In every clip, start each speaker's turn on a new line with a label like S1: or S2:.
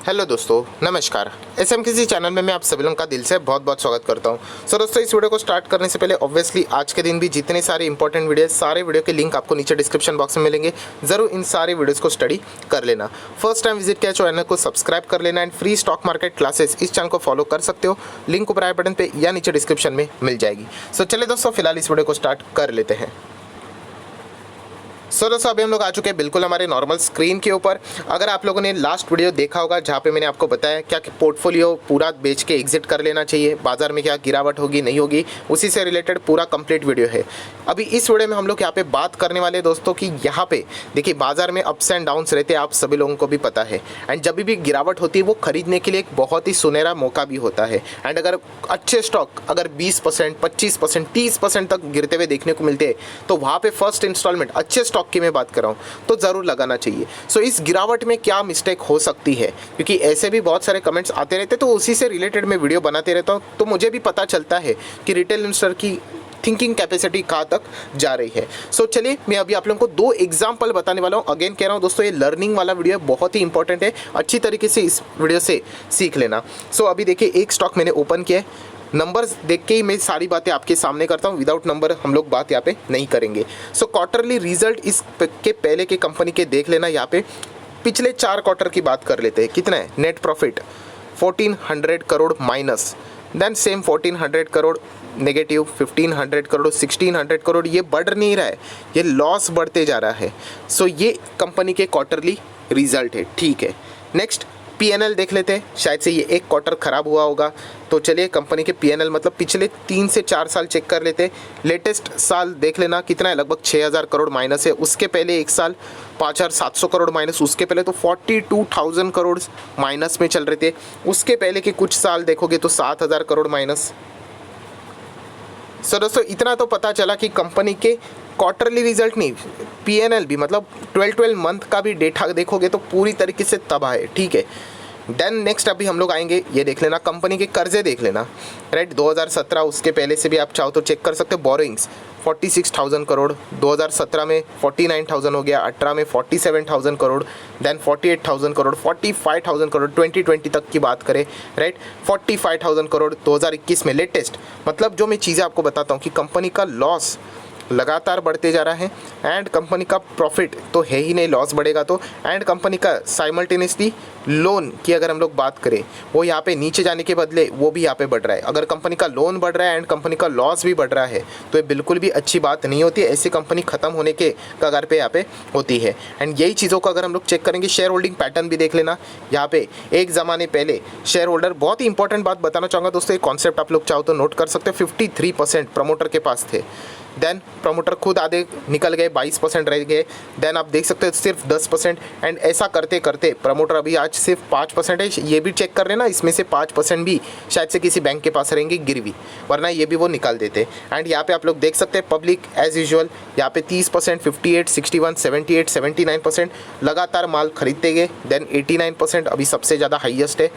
S1: Hello दोस्तों, नमस्कार। SMKC channel में मैं आप सभी लोगों का दिल से बहुत बहुत स्वागत करता हूं। सो दोस्तों, इस वीडियो को स्टार्ट करने से पहले ऑब्वियसली आज के दिन भी जितने सारे इंपॉर्टेंट वीडियो सारे वीडियो के लिंक आपको नीचे डिस्क्रिप्शन बॉक्स में मिलेंगे। ज़रूर इन सारे वीडियोज़ को स्टडी कर लेना। फर्स्ट टाइम विजिट किया चैनल को सब्सक्राइब कर लेना and free stock market classes इस चैनल को फॉलो कर सकते हो। लिंक ऊपर आई बटन पर या नीचे डिस्क्रिप्शन में मिल जाएगी। सो चलिए दोस्तों, फिलहाल इस वीडियो को स्टार्ट कर लेते हैं। सो दोस्तों, अभी हम लोग आ चुके हैं बिल्कुल हमारे नॉर्मल स्क्रीन के ऊपर। अगर आप लोगों ने लास्ट वीडियो देखा होगा जहाँ पे मैंने आपको बताया क्या कि पोर्टफोलियो पूरा बेच के एग्जिट कर लेना चाहिए, बाजार में क्या गिरावट होगी नहीं होगी, उसी से रिलेटेड पूरा कंप्लीट वीडियो है। अभी इस वीडियो में हम लोग यहाँ पे बात करने वाले दोस्तों कि यहाँ पे देखिए बाजार में अप्स एंड डाउन्स रहते हैं, आप सभी लोगों को भी पता है। एंड जब भी गिरावट होती है वो खरीदने के लिए एक बहुत ही सुनहरा मौका भी होता है। एंड अगर अच्छे स्टॉक अगर 20%, 25%, 30% तक गिरते हुए देखने को मिलते हैं तो वहाँ पे फर्स्ट इंस्टॉलमेंट अच्छे स्टॉक की मैं बात कर रहा हूं तो जरूर लगाना चाहिए। सो इस गिरावट में क्या मिस्टेक हो सकती है, क्योंकि ऐसे भी बहुत सारे कमेंट्स आते रहते तो उसी से रिलेटेड मैं वीडियो बनाते रहता हूं, तो मुझे भी पता चलता है कि रिटेल इन्वेस्टर की थिंकिंग कैपेसिटी कहाँ तक जा रही है। सो चलिए मैं अभी आप लोगों को 2 एग्जाम्पल बताने वाला हूँ। अगेन कह रहा हूँ दोस्तों, ये लर्निंग वाला वीडियो बहुत ही इंपॉर्टेंट है, अच्छी तरीके से इस वीडियो से सीख लेना। सो अभी देखिए एक स्टॉक मैंने ओपन किया है, नंबर्स देख के ही मैं सारी बातें आपके सामने करता हूँ, विदाउट नंबर हम लोग बात यहाँ पे नहीं करेंगे। सो क्वार्टरली रिजल्ट इसके पहले के कंपनी के देख लेना। यहाँ पे पिछले 4 क्वार्टर की बात कर लेते हैं। कितना है net profit? 1400 crore minus, then same 1400 crore negative, 1500 crore, 1600 crore. ये बढ़ नहीं रहा है, ये लॉस बढ़ते जा रहा है। सो ये कंपनी के क्वार्टरली रिजल्ट है, ठीक है। नेक्स्ट पीएनएल देख लेते हैं, शायद से ये एक क्वार्टर खराब हुआ होगा, तो चलिए कंपनी के पीएनएल मतलब पिछले 3 से 4 साल चेक कर लेते हैं। लेटेस्ट साल देख लेना कितना है, लगभग 6000 करोड़ माइनस है। उसके पहले एक साल 5700 करोड़ माइनस, उसके पहले तो 42,000 करोड़ माइनस में चल रहे थे। उसके पहले के कुछ साल देखोगे तो 7000 करोड़ माइनस। सो दोस्तों, इतना तो पता चला कि कंपनी के क्वार्टरली रिजल्ट नहीं, पीएनएल भी मतलब 12 मंथ का भी डेटा देखोगे तो पूरी तरीके से तबाह है, ठीक है। देन नेक्स्ट अभी हम लोग आएंगे, ये देख लेना कंपनी के कर्जे देख लेना, राइट। 2017 उसके पहले से भी आप चाहो तो चेक कर सकते हो। बोरिंग्स 46,000 करोड़, 2017 में 49,000 हो गया, 18 में 47,000 करोड़, देन 48,000 करोड़, 45,000 करोड़ 2020 तक की बात करें, राइट। 45,000 करोड़ 2021 में लेटेस्ट। मतलब जो मैं चीज़ें आपको बताता हूँ कि कंपनी का लॉस लगातार बढ़ते जा रहा है एंड कंपनी का प्रॉफिट तो है ही नहीं, लॉस बढ़ेगा तो। एंड कंपनी का साइमल्टेनियसली लोन की अगर हम लोग बात करें वो यहाँ पे नीचे जाने के बदले वो भी यहाँ पे बढ़ रहा है। अगर कंपनी का लोन बढ़ रहा है एंड कंपनी का लॉस भी बढ़ रहा है तो ये बिल्कुल भी अच्छी बात नहीं होती है। ऐसी कंपनी खत्म होने के कगार पे यहाँ पे होती है। एंड यही चीज़ों को अगर हम लोग चेक करेंगे, शेयर होल्डिंग पैटर्न भी देख लेना। यहाँ पे एक ज़माने पहले शेयर होल्डर, बहुत ही इंपॉर्टेंट बात बताना चाहूँगा दोस्तों, एक कॉन्सेप्ट आप लोग चाहो तो नोट कर सकते हो, 53% प्रमोटर के पास थे। देन प्रमोटर खुद आधे निकल गए, 22% रह गए। देन आप देख सकते हो सिर्फ 10%। एंड ऐसा करते करते प्रमोटर अभी आज सिर्फ 5% है। ये भी चेक कर लेना, इसमें से 5% भी शायद से किसी बैंक के पास रहेंगे गिरवी, वरना ये भी वो निकाल देते। एंड यहाँ पे आप लोग देख सकते हैं पब्लिक एज यूजुअल यहाँ पे 30%, 58, 61, 78, 79% लगातार माल खरीदते गए। देन 89% अभी सबसे ज़्यादा हाईएस्ट है।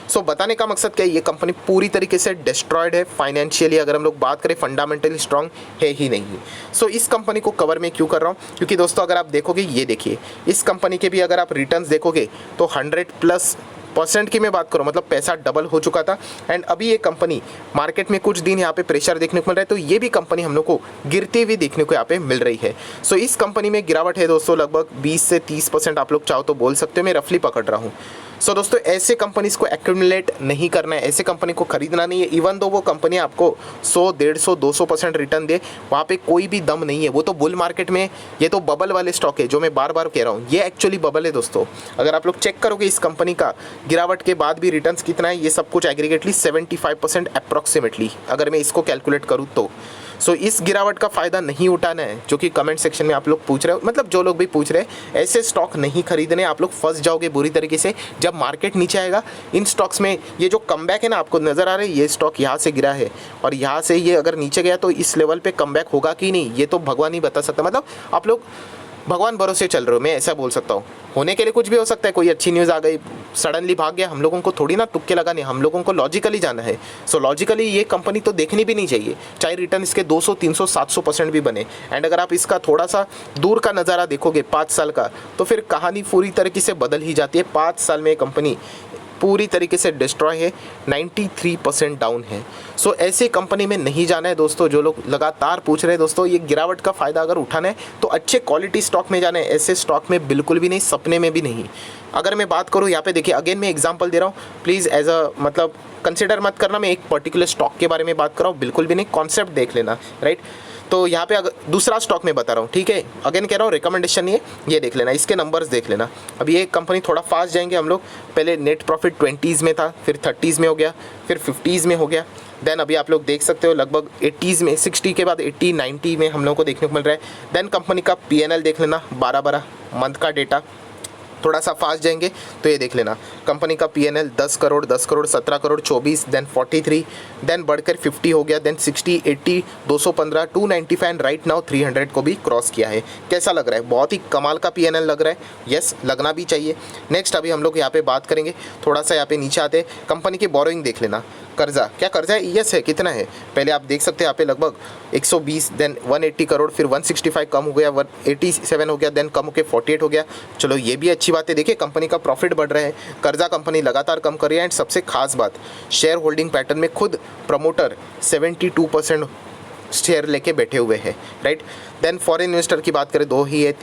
S1: सो बताने का मकसद क्या है, ये कंपनी पूरी तरीके से डिस्ट्रॉयड है फाइनेंशियली। अगर हम लोग बात करें फंडामेंटली स्ट्रांग है ही नहीं। सो इस कंपनी को कवर में क्यों कर रहा हूँ, क्योंकि दोस्तों अगर आप देखोगे, ये देखिए इस कंपनी के भी अगर आप रिटर्न्स देखोगे तो 100+ % की मैं बात करूँ, मतलब पैसा डबल हो चुका था। एंड अभी ये कंपनी मार्केट में कुछ दिन यहाँ पे प्रेशर देखने को मिल रहा है, तो ये भी कंपनी हम लोग को गिरती हुई देखने को यहाँ पे मिल रही है। सो इस कंपनी में गिरावट है दोस्तों, लगभग 20 से 30% आप लोग चाहो तो बोल सकते हो, मैं रफली पकड़ रहा हूँ। सो दोस्तों, ऐसे कंपनीज को एक्यूमुलेट नहीं करना है, ऐसे कंपनी को खरीदना नहीं है। इवन दो वो कंपनी आपको 100, 150, 200% रिटर्न दे, वहाँ पे कोई भी दम नहीं है। वो तो बुल मार्केट में, ये तो बबल वाले स्टॉक है जो मैं बार बार कह रहा हूँ, ये एक्चुअली बबल है दोस्तों। अगर आप लोग चेक करोगे इस कंपनी का गिरावट के बाद भी रिटर्न्स कितना है, ये सब कुछ एग्रीगेटली 75% अप्रॉक्सीमेटली अगर मैं इसको कैलकुलेट करूँ तो। सो इस गिरावट का फ़ायदा नहीं उठाना है, जो कि कमेंट सेक्शन में आप लोग पूछ रहे हो, मतलब जो लोग भी पूछ रहे हैं, ऐसे स्टॉक नहीं खरीदने, आप लोग फंस जाओगे बुरी तरीके से। जब मार्केट नीचे आएगा इन स्टॉक्स में, ये जो कमबैक है ना, आपको नज़र आ रहा है ये स्टॉक यहाँ से गिरा है और यहाँ से ये अगर नीचे गया तो इस लेवल पे कमबैक होगा कि नहीं, ये तो भगवान ही बता सकता। मतलब आप लोग भगवान भरोसे चल रहे हो, मैं ऐसा बोल सकता हूँ। होने के लिए कुछ भी हो सकता है, कोई अच्छी न्यूज़ आ गई सडनली भाग गया, हम लोगों को थोड़ी ना तुक्के लगाने, हम लोगों को लॉजिकली जाना है। सो लॉजिकली ये कंपनी तो देखनी भी नहीं चाहिए, चाहे रिटर्न इसके 200, 300, 700% भी बने। एंड अगर आप इसका थोड़ा सा दूर का नज़ारा देखोगे 5 साल का, तो फिर कहानी पूरी तरीके से बदल ही जाती है। 5 साल में कंपनी पूरी तरीके से डिस्ट्रॉय है, 93% डाउन है। सो ऐसे कंपनी में नहीं जाना है दोस्तों। जो लोग लगातार पूछ रहे हैं दोस्तों ये गिरावट का फ़ायदा अगर उठाना है तो अच्छे क्वालिटी स्टॉक में जाना है, ऐसे स्टॉक में बिल्कुल भी नहीं, सपने में भी नहीं। अगर मैं बात करूँ यहाँ पे देखिए, अगेन मैं एग्जांपल दे रहा हूँ, प्लीज़ एज अ मतलब कंसिडर मत करना मैं एक पर्टिकुलर स्टॉक के बारे में बात कर रहा हूँ, बिल्कुल भी नहीं, कॉन्सेप्ट देख लेना, राइट। तो यहाँ पे अगर दूसरा स्टॉक मैं बता रहा हूँ, ठीक है, अगेन कह रहा हूँ रिकमेंडेशन नहीं है, ये देख लेना, इसके नंबर्स देख लेना। अभी ये कंपनी थोड़ा फास्ट जाएंगे हम लोग, पहले नेट प्रॉफिट 20s में था, फिर 30s में हो गया, फिर 50s में हो गया, देन अभी आप लोग देख सकते हो लगभग 80s में, 60 के बाद 80 90 में हम लोग को देखने को मिल रहा है। देन कंपनी का PNL देख लेना, 12 मंथ का डेटा, थोड़ा सा फास्ट जाएंगे तो ये देख लेना, कंपनी का PNL 10 crore, 10 crore, 17 crore, 24, then 43, then बढ़कर 50 हो गया, देन 60, 80, 215, 295 एंड राइट नाउ 300 को भी क्रॉस किया है। कैसा लग रहा है? बहुत ही कमाल का PNL लग रहा है, यस लगना भी चाहिए। नेक्स्ट अभी हम लोग यहाँ पे बात करेंगे, थोड़ा सा यहाँ पे नीचे आते, कंपनी की बोरोइंग देख लेना, कर्जा, क्या कर्जा है? यस है, कितना है पहले आप देख सकते हैं यहाँ पे लगभग 120, देन 180 करोड़, फिर 165 कम हो गया, 187 हो गया, देन कम होकर 48 हो गया। चलो ये भी अच्छी बात है, देखिए कंपनी का प्रॉफिट बढ़ रहा है, कर्जा कंपनी लगातार कम कर रही है। एंड सबसे खास बात, शेयर होल्डिंग पैटर्न में खुद प्रमोटर 72% शेयर लेके बैठे हुए हैं, राइट। देन फॉरेन इन्वेस्टर की बात करें, 2 ही है,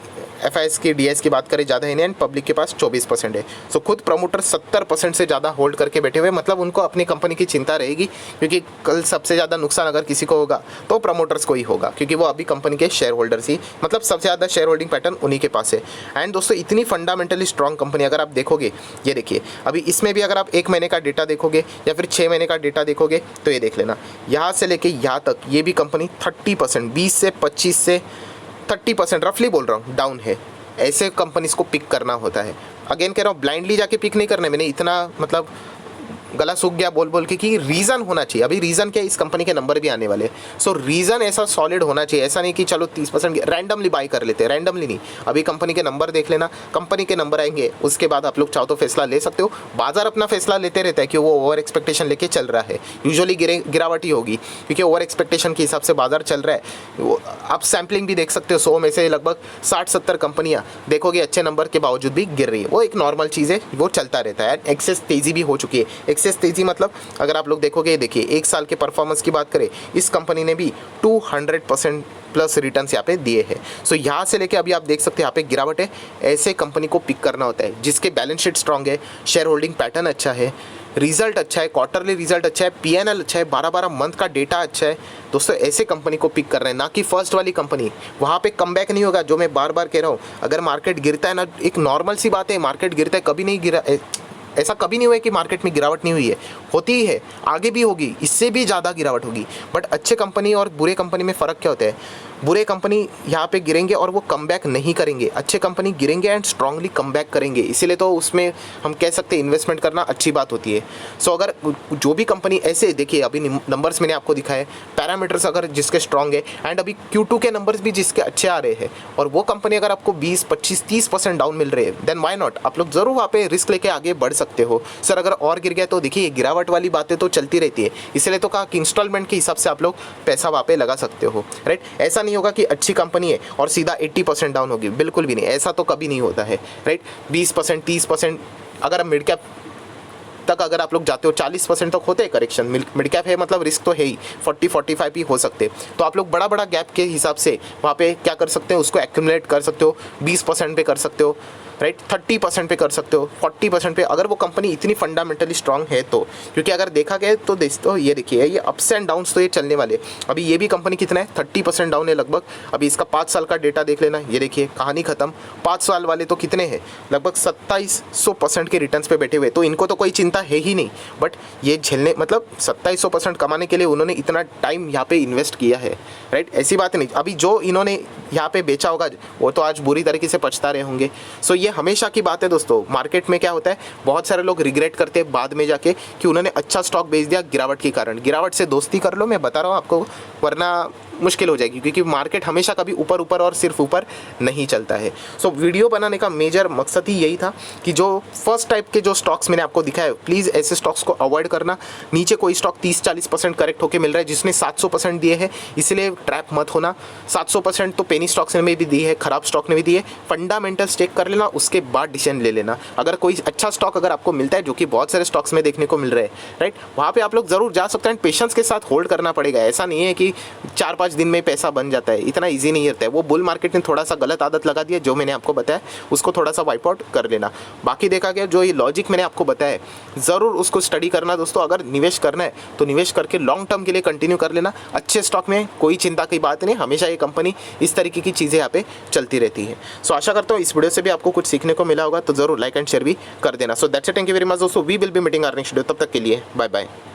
S1: FIS की DS की बात करें ज़्यादा है नहीं, एंड पब्लिक के पास 24% है। सो खुद प्रमोटर 70% से ज़्यादा होल्ड करके बैठे हुए, मतलब उनको अपनी कंपनी की चिंता रहेगी, क्योंकि कल सबसे ज़्यादा नुकसान अगर किसी को होगा तो प्रमोटर्स को ही होगा, क्योंकि वो अभी कंपनी के शेयर होल्डर्स ही, मतलब सबसे ज़्यादा शेयर होल्डिंग पैटर्न उन्हीं के पास है। एंड दोस्तों इतनी फंडामेंटली स्ट्रॉन्ग कंपनी अगर आप देखोगे, ये देखिए अभी इसमें भी अगर आप 1 महीने का डेटा देखोगे या फिर 6 महीने का डेटा देखोगे तो ये देख लेना, यहाँ से लेके यहाँ तक ये भी कंपनी 30%, 20 से 25 से 30% रफली बोल रहा हूँ डाउन है। ऐसे कंपनीज को पिक करना होता है। अगेन कह रहा हूँ ब्लाइंडली जाके पिक नहीं करना है, मैंने इतना मतलब गला सूख गया बोल बोल के कि रीज़न होना चाहिए। अभी रीज़न क्या है, इस कंपनी के नंबर भी आने वाले हैं। सो रीज़न ऐसा सॉलिड होना चाहिए, ऐसा नहीं कि चलो 30% रैंडमली बाई कर लेते हैं, रैंडमली नहीं। अभी कंपनी के नंबर देख लेना, कंपनी के नंबर आएंगे उसके बाद आप लोग चाहो तो फैसला ले सकते हो। बाजार अपना फैसला लेते रहता है कि वो ओवर एक्सपेक्टेशन लेके चल रहा है, यूजुअली गिरावट ही होगी, क्योंकि ओवर एक्सपेक्टेशन के हिसाब से बाजार चल रहा है। आप सैम्पलिंग भी देख सकते हो, 100 में से लगभग 60-70 कंपनियाँ देखोगे अच्छे नंबर के बावजूद भी गिर रही है। वो एक नॉर्मल चीज़ है, वो चलता रहता है। एक्सेस तेज़ी भी हो चुकी है। एक्सेस तेज़ी मतलब अगर आप लोग देखोगे, देखिए 1 साल के परफॉर्मेंस की बात करें, इस कंपनी ने भी 200% प्लस रिटर्न्स यहाँ पे दिए हैं। सो यहाँ से लेके अभी आप देख सकते हैं यहाँ पे गिरावट है। ऐसे कंपनी को पिक करना होता है जिसके बैलेंस शीट स्ट्रांग है, शेयर होल्डिंग पैटर्न अच्छा है, रिजल्ट अच्छा है, क्वार्टरली रिजल्ट अच्छा है, PNL अच्छा है, 12-12 मंथ का डेटा अच्छा है। दोस्तों ऐसे कंपनी को पिक कर रहे हैं, ना कि फर्स्ट वाली कंपनी। वहाँ पे कमबैक नहीं होगा, जो मैं बार बार कह रहा हूँ। अगर मार्केट गिरता है ना, एक नॉर्मल सी बात है, मार्केट गिरता है, कभी नहीं गिरा, ऐसा कभी नहीं हुआ है कि मार्केट में गिरावट नहीं हुई है, होती ही है, आगे भी होगी, इससे भी ज़्यादा गिरावट होगी। बट अच्छे कंपनी और बुरे कंपनी में फ़र्क क्या होता है? बुरे कंपनी यहाँ पे गिरेंगे और वो कमबैक नहीं करेंगे, अच्छे कंपनी गिरेंगे एंड स्ट्रांगली कमबैक करेंगे। इसीलिए तो उसमें हम कह सकते हैं इन्वेस्टमेंट करना अच्छी बात होती है। सो अगर जो भी कंपनी ऐसे, देखिए अभी नंबर्स मैंने आपको दिखाए, पैरामीटर्स अगर जिसके स्ट्रांग है एंड अभी Q2 के नंबर्स भी जिसके अच्छे आ रहे हैं, और वो कंपनी अगर आपको 20, 25, 30% डाउन मिल रहे हैं, देन वाई नॉट, आप लोग ज़रूर वहाँ पे रिस्क लेके आगे बढ़ सकते हो। सर अगर और गिर गया तो देखिए गिरावट वाली बातें तो चलती रहती है, इसलिए तो कहा कि इंस्टॉलमेंट के हिसाब से आप लोग पैसा वहाँ पे लगा सकते हो, राइट। ऐसा नहीं होगा कि अच्छी कंपनी है और सीधा 80% डाउन होगी, बिल्कुल भी नहीं, ऐसा तो कभी नहीं होता है, राइट। 20%, 30% अगर मिड कैप तक अगर आप लोग जाते हो, 40% तक होते हैं करेक्शन। मिड कैप है मतलब रिस्क तो है ही, 40-45 भी हो सकते हैं। तो आप लोग बड़ा बड़ा गैप के हिसाब से वहाँ पे क्या कर सकते हो, उसको एक्यूमुलेट कर सकते हो, 20% पे कर सकते हो, राइट, 30% पे कर सकते हो, 40% पे, अगर वो कंपनी इतनी फंडामेंटली स्ट्रांग है तो। क्योंकि अगर देखा गया तो दोस्तों ये देखिए, ये अप्स एंड डाउन्स तो ये चलने वाले। अभी ये भी कंपनी कितना है, 30% डाउन है लगभग। अभी इसका 5 साल का डेटा देख लेना, ये देखिए कहानी खत्म। 5 साल वाले तो कितने हैं, लगभग 2700% के रिटर्न्स पे बैठे हुए, तो इनको तो कोई चिंता है ही नहीं। बट ये झेलने, मतलब 2700% कमाने के लिए उन्होंने इतना टाइम यहाँ पे इन्वेस्ट किया है, राइट। ऐसी बात नहीं, अभी जो इन्होंने यहाँ पे बेचा होगा वो तो आज बुरी तरीके से पछता रहे होंगे। सो ये हमेशा की बात है दोस्तों। मार्केट में क्या होता है, बहुत सारे लोग रिग्रेट करते हैं बाद में जाके कि उन्होंने अच्छा स्टॉक बेच दिया गिरावट के कारण। गिरावट से दोस्ती कर लो, मैं बता रहा हूँ आपको, वरना मुश्किल हो जाएगी, क्योंकि मार्केट हमेशा कभी ऊपर ऊपर और सिर्फ ऊपर नहीं चलता है। सो वीडियो बनाने का मेजर मकसद ही यही था कि जो फर्स्ट टाइप के जो स्टॉक्स मैंने आपको दिखाए, प्लीज़ ऐसे स्टॉक्स को अवॉइड करना। नीचे कोई स्टॉक 30-40% करेक्ट होकर मिल रहा है जिसने 700% दिए हैं, इसलिए ट्रैप मत होना। 700% तो पेनी स्टॉक्स ने भी दी है, खराब स्टॉक ने भी दी है। फंडामेंटल्स चेक कर लेना, उसके बाद डिसीजन ले लेना। अगर कोई अच्छा स्टॉक अगर आपको मिलता है, जो कि बहुत सारे स्टॉक्स में देखने को मिल रहे हैं, राइट, वहाँ पे आप लोग ज़रूर जा सकते हैं। पेशेंस के साथ होल्ड करना पड़ेगा। ऐसा नहीं है कि 4-5 दिन में पैसा बन जाता है, इतना ईजी नहीं रहता है। वो बुल मार्केट ने थोड़ा सा गलत आदत लगा दी है, जो मैंने आपको बताया उसको थोड़ा सा वाइप आउट कर लेना। बाकी देखा गया जो ये लॉजिक मैंने आपको बताया, ज़रूर उसको स्टडी करना दोस्तों। अगर निवेश करना है तो निवेश करके लॉन्ग टर्म के लिए कंटिन्यू कर लेना। अच्छे स्टॉक में कोई चिंता की बात नहीं, हमेशा ये कंपनी इस तरीके की चीज़ें यहाँ पे चलती रहती है। सो आशा करता हूँ इस वीडियो से भी आपको कुछ सीखने को मिला होगा, तो जरूर लाइक एंड शेयर भी कर देना। So that's it, thank you very much दोस्तों। We will be meeting our next video. तब तक के लिए बाय बाय।